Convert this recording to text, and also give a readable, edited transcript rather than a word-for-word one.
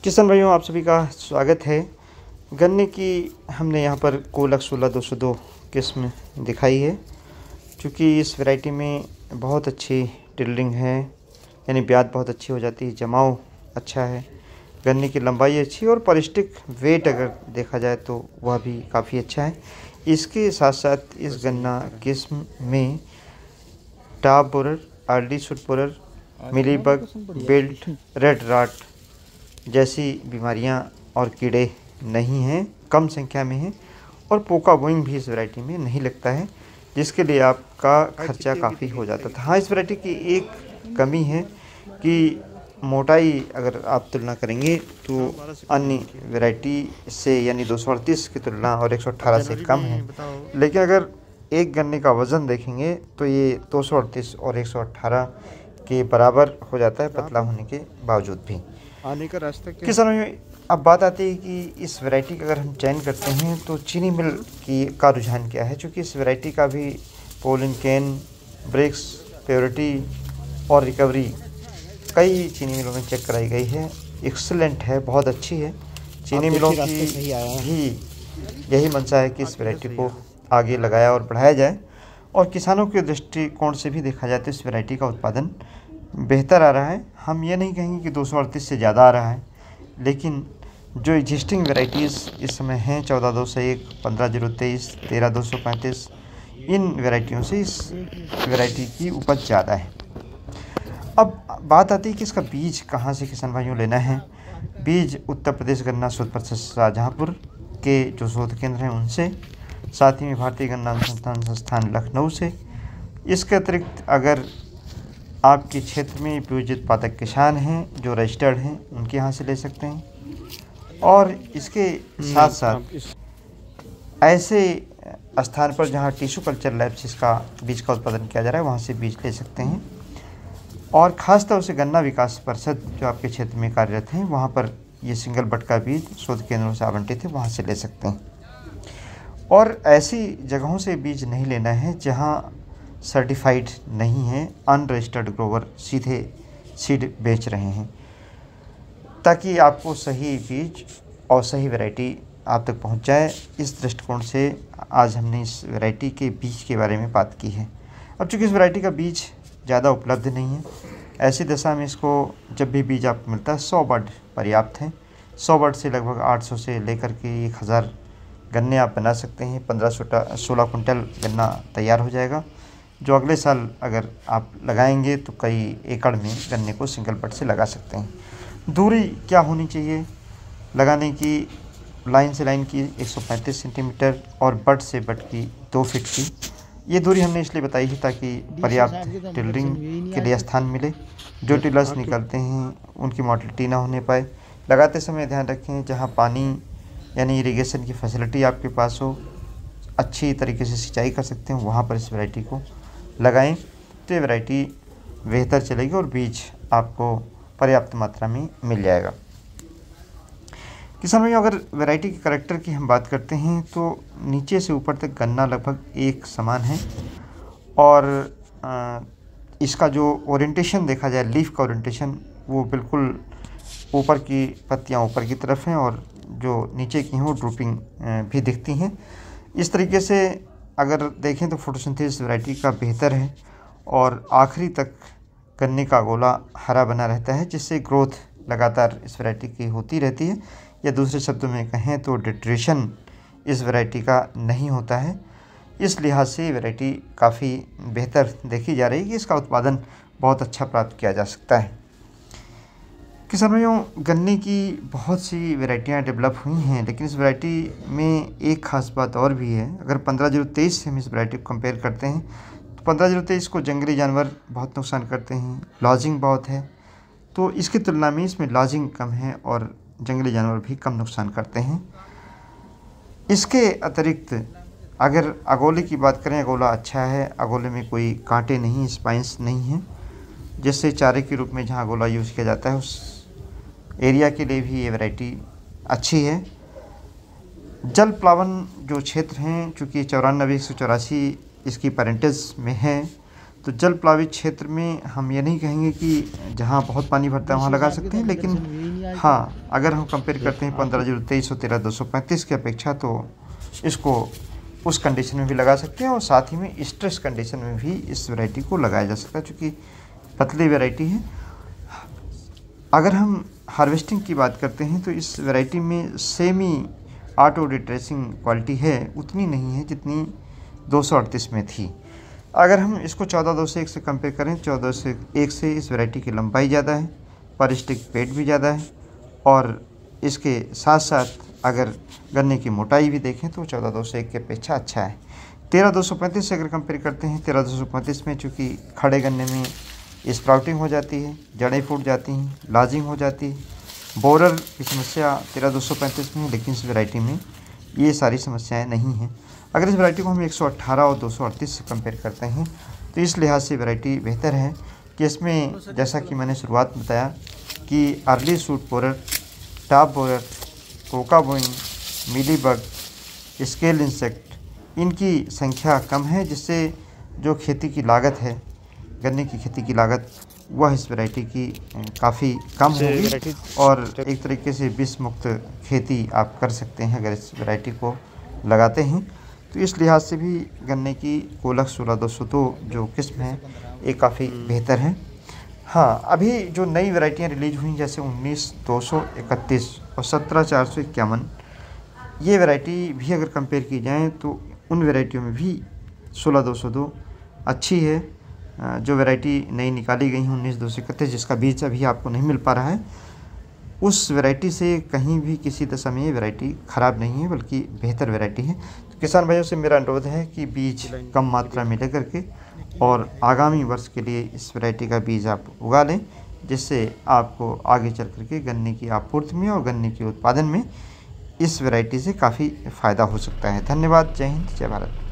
किसान भाइयों, आप सभी का स्वागत है। गन्ने की हमने यहाँ पर कोलक 16-202 किस्म दिखाई है। क्योंकि इस वैरायटी में बहुत अच्छी टिल्डिंग है, यानी ब्याज बहुत अच्छी हो जाती है, जमाव अच्छा है, गन्ने की लंबाई अच्छी और पॉलिस्टिक वेट अगर देखा जाए तो वह भी काफ़ी अच्छा है। इसके साथ साथ इस गन्ना किस्म में top borer, early shoot borer, mealybug, built, red rot जैसी बीमारियां और कीड़े नहीं हैं, कम संख्या में हैं, और पोका बोइंग भी इस वैरायटी में नहीं लगता है, जिसके लिए आपका खर्चा काफ़ी हो जाता था। हाँ, इस वैरायटी की एक कमी है कि मोटाई अगर आप तुलना करेंगे तो अन्य वैरायटी से यानी 238 की तुलना और 118 से कम है। लेकिन अगर एक गन्ने का वज़न देखेंगे तो ये 238 और 118 के बराबर हो जाता है, पतला होने के बावजूद भी। आने का रास्ता क्या? किसानों में अब बात आती है कि इस वैरायटी का अगर हम चयन करते हैं तो चीनी मिल का रुझान क्या है। चूँकि इस वैरायटी का भी पोलिन कैन, ब्रेक्स, प्योरिटी और रिकवरी कई चीनी मिलों में चेक कराई गई है, एक्सीलेंट है, बहुत अच्छी है। चीनी मिलों की भी यही मंशा है कि इस वैरायटी को आगे लगाया और बढ़ाया जाए, और किसानों के दृष्टिकोण से भी देखा जाए तो इस वैरायटी का उत्पादन बेहतर आ रहा है। हम ये नहीं कहेंगे कि 238 से ज़्यादा आ रहा है, लेकिन जो एग्जिस्टिंग वैरायटीज़ इस समय हैं 14-201, 15-023, 13-235, इन वैरायटियों से इस वैरायटी की उपज ज़्यादा है। अब बात आती है कि इसका बीज कहाँ से किसान भाइयों लेना है। बीज उत्तर प्रदेश गन्ना शोध परिषद शाहजहाँपुर के जो शोध केंद्र हैं उनसे, साथ ही में भारतीय गन्ना अनुसंधान संस्थान लखनऊ से। इसके अतिरिक्त अगर आपके क्षेत्र में बीज उत्पादक किसान हैं जो रजिस्टर्ड हैं, उनके यहाँ से ले सकते हैं। और इसके साथ साथ ऐसे स्थान पर जहाँ टिश्यू कल्चर लैब से इसका बीज का उत्पादन किया जा रहा है, वहाँ से बीज ले सकते हैं। और ख़ास तौर से गन्ना विकास परिषद जो आपके क्षेत्र में कार्यरत हैं, वहाँ पर ये सिंगल बट का बीज शोध केंद्रों से आवंटित है, वहाँ से ले सकते हैं। और ऐसी जगहों से बीज नहीं लेना है जहाँ सर्टिफाइड नहीं है, अनरजिस्टर्ड ग्रोवर सीधे सीड बेच रहे हैं, ताकि आपको सही बीज और सही वैरायटी आप तक पहुंच जाए। इस दृष्टिकोण से आज हमने इस वैरायटी के बीज के बारे में बात की है। अब चूँकि इस वैरायटी का बीज ज़्यादा उपलब्ध नहीं है, ऐसी दशा में इसको जब भी बीज आपको मिलता है 100 बड पर्याप्त है। 100 बड से लगभग 800 से लेकर के 1000 गन्ने आप बना सकते हैं। 15-16 कुंटल गन्ना तैयार हो जाएगा, जो अगले साल अगर आप लगाएंगे तो कई एकड़ में गन्ने को सिंगल बट से लगा सकते हैं। दूरी क्या होनी चाहिए लगाने की? लाइन से लाइन की 135 सेंटीमीटर और बट से बट की 2 फीट की। ये दूरी हमने इसलिए बताई है ताकि पर्याप्त टिलरिंग के लिए स्थान मिले। जो टिलर्स निकलते हैं उनकी मोटिलिटी ना होने पाए। लगाते समय ध्यान रखें जहाँ पानी यानी इरिगेशन की फैसिलिटी आपके पास हो, अच्छी तरीके से सिंचाई कर सकते हैं, वहाँ पर इस वैरायटी को लगाएं तो ये वैरायटी बेहतर चलेगी और बीज आपको पर्याप्त मात्रा में मिल जाएगा। किसान भाइयों, अगर वैरायटी के करैक्टर की हम बात करते हैं तो नीचे से ऊपर तक गन्ना लगभग एक समान है, और इसका जो ओरिएंटेशन देखा जाए, लीफ का ओरिएंटेशन, वो बिल्कुल ऊपर की पत्तियां ऊपर की तरफ हैं और जो नीचे की हैं वो ड्रूपिंग भी दिखती हैं। इस तरीके से अगर देखें तो फोटोसिंथेसिस वैरायटी का बेहतर है और आखिरी तक गन्ने का गोला हरा बना रहता है, जिससे ग्रोथ लगातार इस वैरायटी की होती रहती है। या दूसरे शब्दों में कहें तो डिट्रेशन इस वैरायटी का नहीं होता है। इस लिहाज से वैरायटी काफ़ी बेहतर देखी जा रही है कि इसका उत्पादन बहुत अच्छा प्राप्त किया जा सकता है। किसान भाइयों, गन्ने की बहुत सी वैरायटियाँ डेवलप हुई हैं, लेकिन इस वैरायटी में एक ख़ास बात और भी है। अगर 15-023 से हम इस वैरायटी को कंपेयर करते हैं तो 15-023 को जंगली जानवर बहुत नुकसान करते हैं, लॉजिंग बहुत है, तो इसकी तुलना में इसमें लॉजिंग कम है और जंगली जानवर भी कम नुकसान करते हैं। इसके अतिरिक्त अगर अगोले की बात करें, अगोला अच्छा है, अगोले में कोई कांटे नहीं, स्पाइंस नहीं हैं, जिससे चारे के रूप में जहाँ अगोला यूज़ किया जाता है उस एरिया के लिए भी ये वैरायटी अच्छी है। जल प्लावन जो क्षेत्र हैं, चूँकि 94-184 इसकी पेरेंटेज में है, तो जल प्लावित क्षेत्र में हम ये नहीं कहेंगे कि जहाँ बहुत पानी भरता है वहाँ लगा सकते हैं, लेकिन हाँ, अगर हम कंपेयर करते हैं 15-023 और 13-235 की अपेक्षा, तो इसको उस कंडीशन में भी लगा सकते हैं और साथ ही में स्ट्रेस कंडीशन में भी इस वैरायटी को लगाया जा सकता है, चूँकि पतली वैरायटी है। अगर हम हार्वेस्टिंग की बात करते हैं तो इस वैरायटी में सेमी ऑटो रिट्रेसिंग क्वालिटी है, उतनी नहीं है जितनी 238 में थी। अगर हम इसको 14-201 से कंपेयर करें, 14-1 से इस वैरायटी की लंबाई ज़्यादा है, पर स्टिक पेट भी ज़्यादा है, और इसके साथ साथ अगर गन्ने की मोटाई भी देखें तो 14-201 की अपेक्षा अच्छा है। 13-235 से अगर कंपेयर करते हैं, 13-235 में चूँकि खड़े गन्ने में स्प्राउटिंग हो जाती है, जड़ें फूट जाती हैं, लाजिंग हो जाती है, बोरर की समस्या 13-235 में है, लेकिन इस वैरायटी में ये सारी समस्याएं नहीं हैं। अगर इस वैरायटी को हम 118 और 238 से कंपेयर करते हैं तो इस लिहाज से वैरायटी बेहतर है कि इसमें, जैसा कि मैंने शुरुआत में बताया, कि early suit borer, top borer, Coca Boeing, mealybug, scale insect, इनकी संख्या कम है, जिससे जो खेती की लागत है, गन्ने की खेती की लागत, वह इस वैरायटी की काफ़ी कम होगी और एक तरीके से विष मुक्त खेती आप कर सकते हैं अगर इस वैरायटी को लगाते हैं। तो इस लिहाज से भी गन्ने की कोलख 16-202 जो किस्म है, ये काफ़ी बेहतर है। हाँ, अभी जो नई वैरायटियाँ रिलीज हुई जैसे 19-231 और 17-451, ये वैरायटी भी अगर कंपेयर की जाए तो उन वैरायटियों में भी 16-202 अच्छी है। जो वैरायटी नई निकाली गई है 19-231, जिसका बीज अभी आपको नहीं मिल पा रहा है, उस वैरायटी से कहीं भी किसी दशा में ये वैरायटी ख़राब नहीं है, बल्कि बेहतर वैरायटी है। तो किसान भाइयों से मेरा अनुरोध है कि बीज कम मात्रा में लेकर के और आगामी वर्ष के लिए इस वैरायटी का बीज आप उगा लें, जिससे आपको आगे चल करके गन्ने की आपूर्ति में और गन्ने के उत्पादन में इस वैरायटी से काफ़ी फ़ायदा हो सकता है। धन्यवाद। जय हिंद, जय भारत।